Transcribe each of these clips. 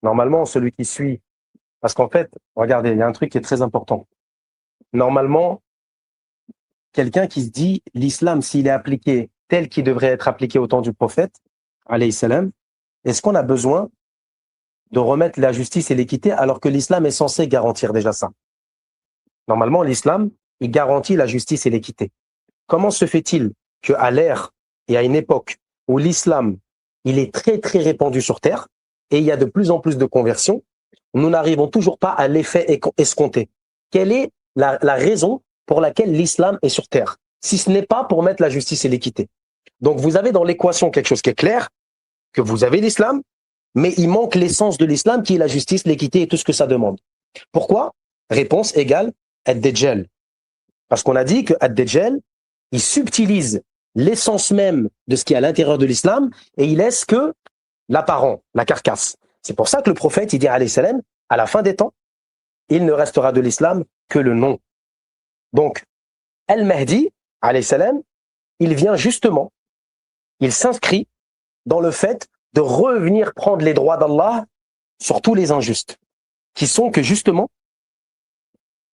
Normalement, celui qui suit, parce qu'en fait, regardez, il y a un truc qui est très important. Normalement, quelqu'un qui se dit l'islam, s'il est appliqué tel qu'il devrait être appliqué au temps du prophète, alayhi salam, est-ce qu'on a besoin de remettre la justice et l'équité alors que l'islam est censé garantir déjà ça? Normalement, l'islam, il garantit la justice et l'équité. Comment se fait-il qu'à l'ère et à une époque où l'islam, il est très très répandu sur terre et il y a de plus en plus de conversions, nous n'arrivons toujours pas à l'effet escompté? Quelle est la raison pour laquelle l'islam est sur terre, si ce n'est pas pour mettre la justice et l'équité? Donc vous avez dans l'équation quelque chose qui est clair, que vous avez l'islam, mais il manque l'essence de l'islam qui est la justice, l'équité et tout ce que ça demande. Pourquoi? Réponse égale Ad-Dajjal. Parce qu'on a dit que Ad-Dajjal, il subtilise l'essence même de ce qui est à l'intérieur de l'islam et il laisse que l'apparent, la carcasse. C'est pour ça que le prophète, il dit alayhi salam, à la fin des temps, il ne restera de l'islam que le nom. Donc, Al-Mahdi, alayhi salam, il vient justement, il s'inscrit dans le fait de revenir prendre les droits d'Allah sur tous les injustes, qui sont que justement,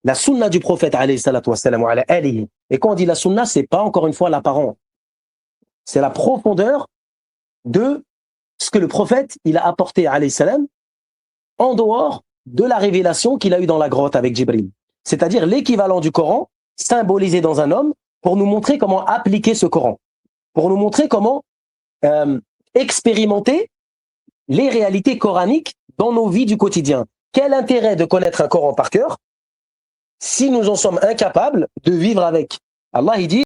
la sunna du prophète, alayhi salatu wassalam, wa ala alihi. Et quand on dit la sunna, c'est pas encore une fois l'apparent. C'est la profondeur de ce que le prophète, il a apporté, alayhi salam, en dehors de la révélation qu'il a eue dans la grotte avec Jibril. C'est-à-dire l'équivalent du Coran, symbolisé dans un homme, pour nous montrer comment appliquer ce Coran. Pour nous montrer comment expérimenter les réalités coraniques dans nos vies du quotidien. Quel intérêt de connaître un Coran par cœur si nous en sommes incapables de vivre avec? Allah, il dit